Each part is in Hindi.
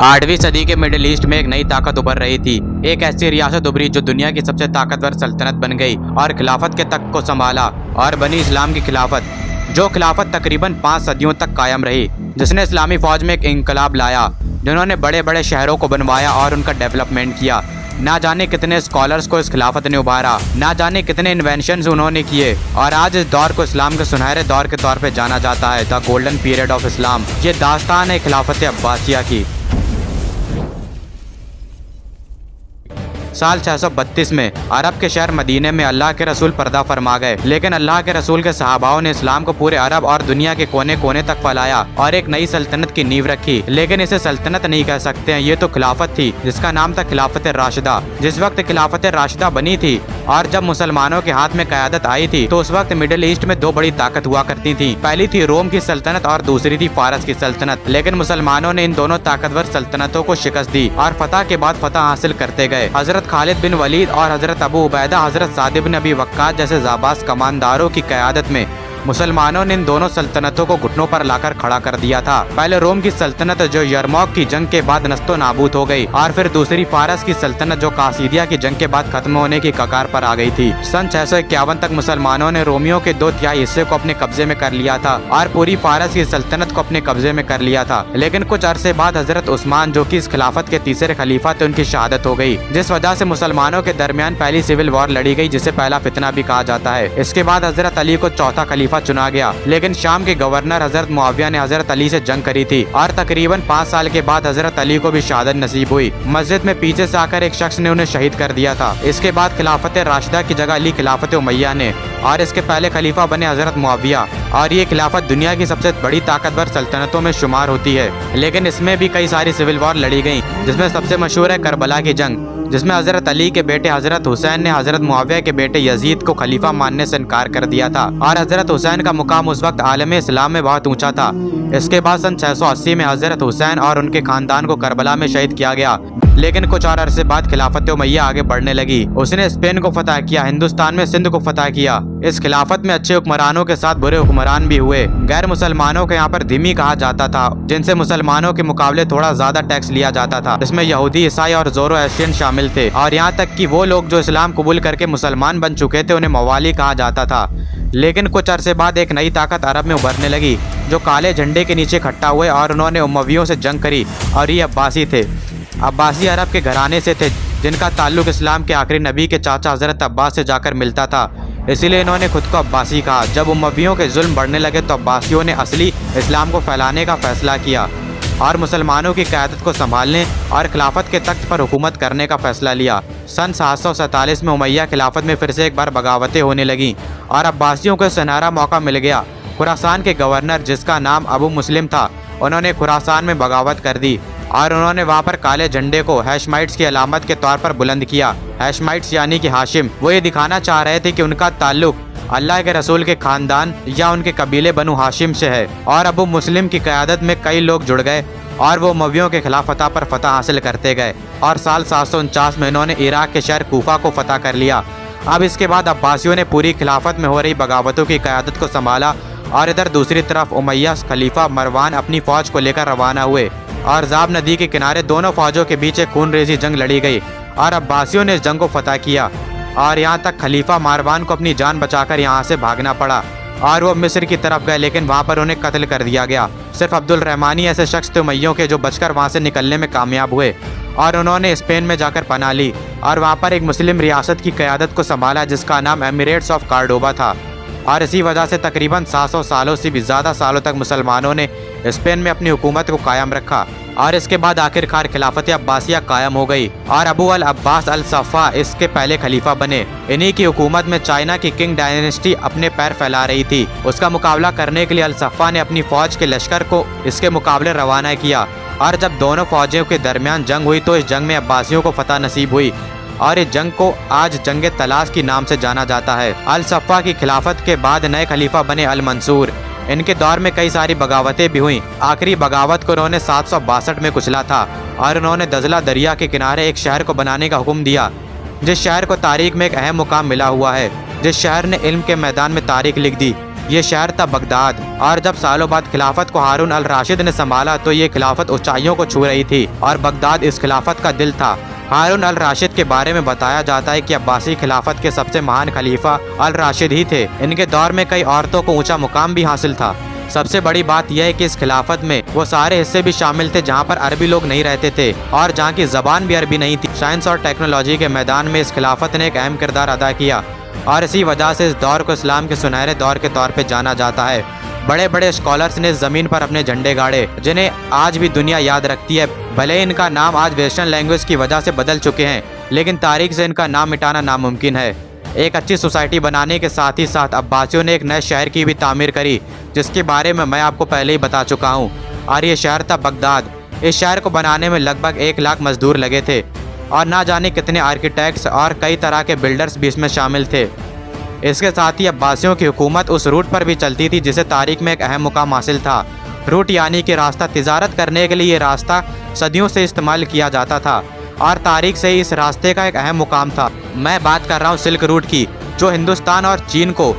8वीं सदी के मिडिल ईस्ट में एक नई ताकत उभर रही थी। एक ऐसी रियासत उभरी जो दुनिया की सबसे ताकतवर सल्तनत बन गई और खिलाफत के तख्त को संभाला और बनी इस्लाम की खिलाफत, जो खिलाफत तकरीबन 5 सदियों तक कायम रही, जिसने इस्लामी फौज में एक इंकलाब लाया, जिन्होंने बड़े बड़े शहरों को बनवाया और उनका डेवलपमेंट किया। ना जाने कितने स्कॉलर्स को इस खिलाफत ने उभारा, ना जाने कितने इन्वेंशंस उन्होंने किए, और आज इस दौर को इस्लाम के सुनहरे दौर के तौर पे जाना जाता है, the golden period of Islam. ये दास्तान है खिलाफत अब्बासिया की। साल 632 में अरब के शहर मदीने में अल्लाह के रसूल पर्दा फरमा गए, लेकिन अल्लाह के रसूल के सहाबाओं ने इस्लाम को पूरे अरब और दुनिया के कोने कोने तक फैलाया और एक नई सल्तनत की नींव रखी। लेकिन इसे सल्तनत नहीं कह सकते हैं, ये तो खिलाफत थी, जिसका नाम था खिलाफत राशिदा। जिस वक्त खिलाफत राशिदा बनी थी और जब मुसलमानों के हाथ में क़यादत आई थी, तो उस वक्त मिडिल ईस्ट में 2 बड़ी ताकत हुआ करती थी। पहली थी रोम की सल्तनत और दूसरी थी फारस की सल्तनत। लेकिन मुसलमानों ने इन दोनों ताकतवर सल्तनतों को शिकस्त दी और फतह के बाद फतह हासिल करते गए। हजरत खालिद बिन वलीद और हजरत अबू उबैदा, हजरत साद बिन अबी वक्कास जैसे जाबाज कमांडरों की क़यादत में मुसलमानों ने इन दोनों सल्तनतों को घुटनों पर लाकर खड़ा कर दिया था। पहले रोम की सल्तनत जो यरमौक की जंग के बाद नस्तो नाबूद हो गई, और फिर दूसरी फारस की सल्तनत जो कासिदिया की जंग के बाद खत्म होने की कगार पर आ गई थी। सन 651 तक मुसलमानों ने रोमियों के 2/3 हिस्से को अपने कब्जे में कर लिया था और पूरी फारस की सल्तनत को अपने कब्जे में कर लिया था। लेकिन कुछ अरसे बाद हजरत उस्मान, जो की इस खिलाफत के तीसरे खलीफा थे, उनकी शहादत हो गई, जिस वजह से मुसलमानों के दरमियान पहली सिविल वॉर लड़ी गई, जिसे पहला फितना भी कहा जाता है। इसके बाद हजरत अली को चौथा खलीफा चुना गया, लेकिन शाम के गवर्नर हजरत मुआविया ने हजरत अली से जंग करी थी और तकरीबन 5 साल के बाद हजरत अली को भी शहादत नसीब हुई। मस्जिद में पीछे से आकर एक शख्स ने उन्हें शहीद कर दिया था। इसके बाद खिलाफत राशिदा की जगह ली खिलाफत उमैया ने, और इसके पहले खलीफा बने हजरत मुआविया, और ये खिलाफत दुनिया की सबसे बड़ी ताकतवर सल्तनतों में शुमार होती है। लेकिन इसमें भी कई सारी सिविल वॉर लड़ी गई, जिसमें सबसे मशहूर है करबला की जंग, जिसमें हजरत अली के बेटे हजरत हुसैन ने हजरत मुआविया के बेटे यजीद को खलीफा मानने से इनकार कर दिया था, और हजरत हुसैन का मुकाम उस वक्त आलम इस्लाम में बहुत ऊंचा था। इसके बाद सन 680 में हजरत हुसैन और उनके खानदान को करबला में शहीद किया गया। लेकिन कुछ और अरसे बाद खिलाफत उमैया आगे बढ़ने लगी। उसने स्पेन को फतह किया, हिंदुस्तान में सिंध को फतह किया। इस खिलाफत में अच्छे हुक्मरानों के साथ बुरे हुक्मरान भी हुए। गैर मुसलमानों को यहाँ पर धिमी कहा जाता था, जिनसे मुसलमानों के मुकाबले थोड़ा ज्यादा टैक्स लिया जाता था। इसमें यहूदी, ईसाई और जोरो एशियन शामिल थे, और यहाँ तक कि वो लोग जो इस्लाम कबूल करके मुसलमान बन चुके थे, उन्हें मवाली कहा जाता था। लेकिन कुछ अरसे बाद एक नई ताकत अरब में उभरने लगी, जो काले झंडे के नीचे इकट्ठा हुए, और उन्होंने उमवियों से जंग करी, और ये अब्बासी थे। अब्बासी अरब के घराने से थे, जिनका ताल्लुक इस्लाम के आखिरी नबी के चाचा हजरत अब्बास से जाकर मिलता था, इसीलिए इन्होंने खुद को अब्बासी कहा। जब उमवियों के जुल्म बढ़ने लगे तो अब्बासियों ने असली इस्लाम को फैलाने का फैसला किया और मुसलमानों की क़यादत को संभालने और खिलाफत के तख्त पर हुकूमत करने का फैसला लिया। सन 747 में उमैया खिलाफत में फिर से एक बार बगावतें होने लगीं और अब्बासियों को सुनहरा मौका मिल गया। खुरासान के गवर्नर, जिसका नाम अबू मुस्लिम था, उन्होंने खुरासान में बगावत कर दी और उन्होंने वहाँ पर काले झंडे को हैशमाइट्स की अलामत के तौर पर बुलंद किया। हैशमाइट्स यानी कि हाशिम। वो ये दिखाना चाह रहे थे कि उनका ताल्लुक अल्लाह के रसूल के खानदान या उनके कबीले बनु हाशिम से है। और अबू मुस्लिम की क़यादत में कई लोग जुड़ गए और वो उमवियों के खिलाफ फतह पर फतह हासिल करते गए, और साल 749 में इन्होंने इराक के शहर कूफा को फतह कर लिया। अब इसके बाद अब्बासियों ने पूरी खिलाफत में हो रही बगावतों की क़यादत को संभाला, और इधर दूसरी तरफ उमैया खलीफा मरवान अपनी फ़ौज को लेकर रवाना हुए, और जाब नदी के किनारे दोनों फ़ौजों के बीच एक खूनरेज़ी जंग लड़ी गई, और अब्बासियों ने इस जंग को फतह किया, और यहाँ तक खलीफा मारवान को अपनी जान बचाकर यहाँ से भागना पड़ा, और वो मिस्र की तरफ गए, लेकिन वहाँ पर उन्हें कत्ल कर दिया गया। सिर्फ अब्दुल रहमानी ऐसे शख्स थे उमैयों के जो बचकर वहाँ से निकलने में कामयाब हुए, और उन्होंने स्पेन में जाकर पनाह ली और वहाँ पर एक मुस्लिम रियासत की क़यादत को संभाला, जिसका नाम एमिरेट्स ऑफ कार्डोबा था। और इसी वजह से तकरीबन 700 सालों से भी ज़्यादा सालों तक मुसलमानों ने स्पेन में अपनी हुकूमत को कायम रखा, और इसके बाद आखिरकार खिलाफत अब्बासिया कायम हो गई और अबू अल अब्बास अल सफ़ा इसके पहले खलीफा बने। इन्हीं की हुकूमत में चाइना की किंग डायनेस्टी अपने पैर फैला रही थी। उसका मुकाबला करने के लिए अल सफ़ा ने अपनी फ़ौज के लश्कर को इसके मुकाबले रवाना किया, और जब दोनों फ़ौजों के दरमियान जंग हुई तो इस जंग में अब्बासियों को फतह नसीब हुई, और इस जंग को आज जंग तलाश के नाम से जाना जाता है। अल सफ़ा की खिलाफत के बाद नए खलीफा बने अल मंसूर। इनके दौर में कई सारी बगावतें भी हुईं। आखिरी बगावत को उन्होंने 762 में कुचला था, और उन्होंने दजला दरिया के किनारे एक शहर को बनाने का हुक्म दिया, जिस शहर को तारीख में एक अहम मुकाम मिला हुआ है, जिस शहर ने इल्म के मैदान में तारीख लिख दी। ये शहर था बगदाद। और जब सालों बाद खिलाफत को हारून अल राशिद ने संभाला तो ये खिलाफत ऊंचाइयों को छू रही थी और बगदाद इस खिलाफत का दिल था। हारून अल राशिद के बारे में बताया जाता है कि अब्बासी खिलाफत के सबसे महान खलीफा अल राशिद ही थे। इनके दौर में कई औरतों को ऊंचा मुकाम भी हासिल था। सबसे बड़ी बात यह है कि इस खिलाफत में वो सारे हिस्से भी शामिल थे जहाँ पर अरबी लोग नहीं रहते थे और जहाँ की जबान भी अरबी नहीं थी। साइंस और टेक्नोलॉजी के मैदान में इस खिलाफत ने एक अहम किरदार अदा किया और इसी वजह से इस दौर को इस्लाम के सुनहरे दौर के तौर पे जाना जाता है। बड़े बड़े स्कॉलर्स ने ज़मीन पर अपने झंडे गाड़े जिन्हें आज भी दुनिया याद रखती है। भले इनका नाम आज वेस्टर्न लैंग्वेज की वजह से बदल चुके हैं, लेकिन तारीख से इनका नाम मिटाना नामुमकिन है। एक अच्छी सोसाइटी बनाने के साथ ही साथ अब्बासियों ने एक नए शहर की भी तामीर करी, जिसके बारे में मैं आपको पहले ही बता चुका हूँ, और ये शहर था बगदाद। इस शहर को बनाने में लगभग 1 लाख मजदूर लगे थे और ना जाने कितने आर्किटेक्ट्स और कई तरह के बिल्डर्स भी इसमें शामिल थे। इसके साथ ही अब्बासियों की हुकूमत उस रूट पर भी चलती थी जिसे तारीख में एक अहम मुकाम हासिल था। रूट यानी कि रास्ता। तिजारत करने के लिए ये रास्ता सदियों से इस्तेमाल किया जाता था और तारीख से ही इस रास्ते का एक अहम मुकाम था। मैं बात कर रहा हूँ सिल्क रूट की, जो हिंदुस्तान और चीन को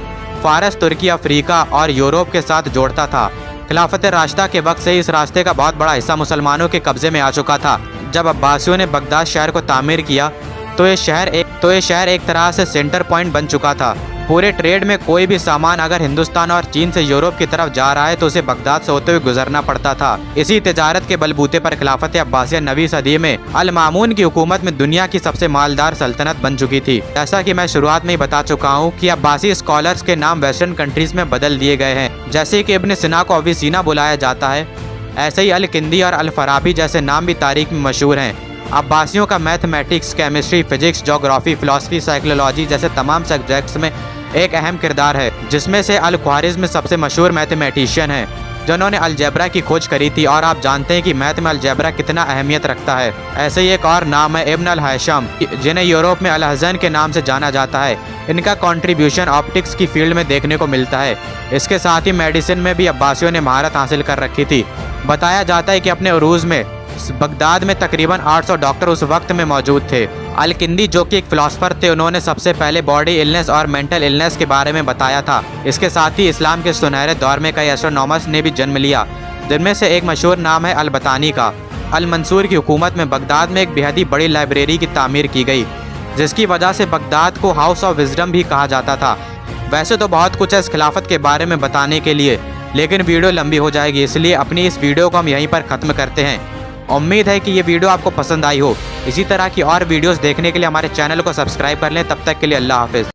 फारस, तुर्की, अफ्रीका और यूरोप के साथ जोड़ता था। खिलाफत राशिदा के वक्त से ही इस रास्ते का बहुत बड़ा हिस्सा मुसलमानों के कब्जे में आ चुका था। जब अब्बासियों ने बगदाद शहर को तामीर किया तो ये शहर एक तरह से सेंटर पॉइंट बन चुका था। पूरे ट्रेड में कोई भी सामान अगर हिंदुस्तान और चीन से यूरोप की तरफ जा रहा है तो उसे बगदाद से होते हुए गुजरना पड़ता था। इसी तिजारत के बलबूते पर खिलाफत अब्बासिया 9वीं सदी में अल मामून की हुकूमत में दुनिया की सबसे मालदार सल्तनत बन चुकी थी। जैसा कि मैं शुरुआत में ही बता चुका हूँ कि अब्बासी स्कॉलर्स के नाम वेस्टर्न कंट्रीज में बदल दिए गए हैं। जैसे कि इब्न सिना को अविसीना बुलाया जाता है, ऐसे ही अल किंदी और अल फराबी जैसे नाम भी तारीख में मशहूर हैं। अब्बासियों का mathematics, chemistry, physics, geography, philosophy, psychology जैसे तमाम सब्जेक्ट्स में एक अहम किरदार है, जिसमें से अल ख्वारिज़्म सबसे मशहूर मैथमेटिशियन हैं जिन्होंने अलजेब्रा की खोज करी थी। और आप जानते हैं कि मैथ में अलजेब्रा कितना अहमियत रखता है। ऐसे ही एक और नाम है इब्न अल हैशम, जिन्हें यूरोप में अल हज़न के नाम से जाना जाता है। इनका कंट्रीब्यूशन ऑप्टिक्स की फील्ड में देखने को मिलता है। इसके साथ ही मेडिसिन में भी अब्बासियों ने महारत हासिल कर रखी थी। बताया जाता है कि अपने उरूज में बगदाद में तकरीबन 800 डॉक्टर उस वक्त में मौजूद थे। अल किंदी जो कि एक फिलोसफर थे, उन्होंने सबसे पहले बॉडी इलनेस और मेंटल इलनेस के बारे में बताया था। इसके साथ ही इस्लाम के सुनहरे दौर में कई एस्ट्रोनॉमर्स ने भी जन्म लिया, जिनमें से एक मशहूर नाम है अल बतानी का। अल मंसूर की हुकूमत में बगदाद में एक बेहद ही बड़ी लाइब्रेरी की तामीर की गई, जिसकी वजह से बगदाद को हाउस ऑफ विजडम भी कहा जाता था। वैसे तो बहुत कुछ है इस खिलाफत के बारे में बताने के लिए, लेकिन वीडियो लंबी हो जाएगी, इसलिए अपनी इस वीडियो को हम यहीं पर ख़त्म करते हैं। उम्मीद है कि ये वीडियो आपको पसंद आई हो। इसी तरह की और वीडियोस देखने के लिए हमारे चैनल को सब्सक्राइब कर लें। तब तक के लिए अल्लाह हाफिज़।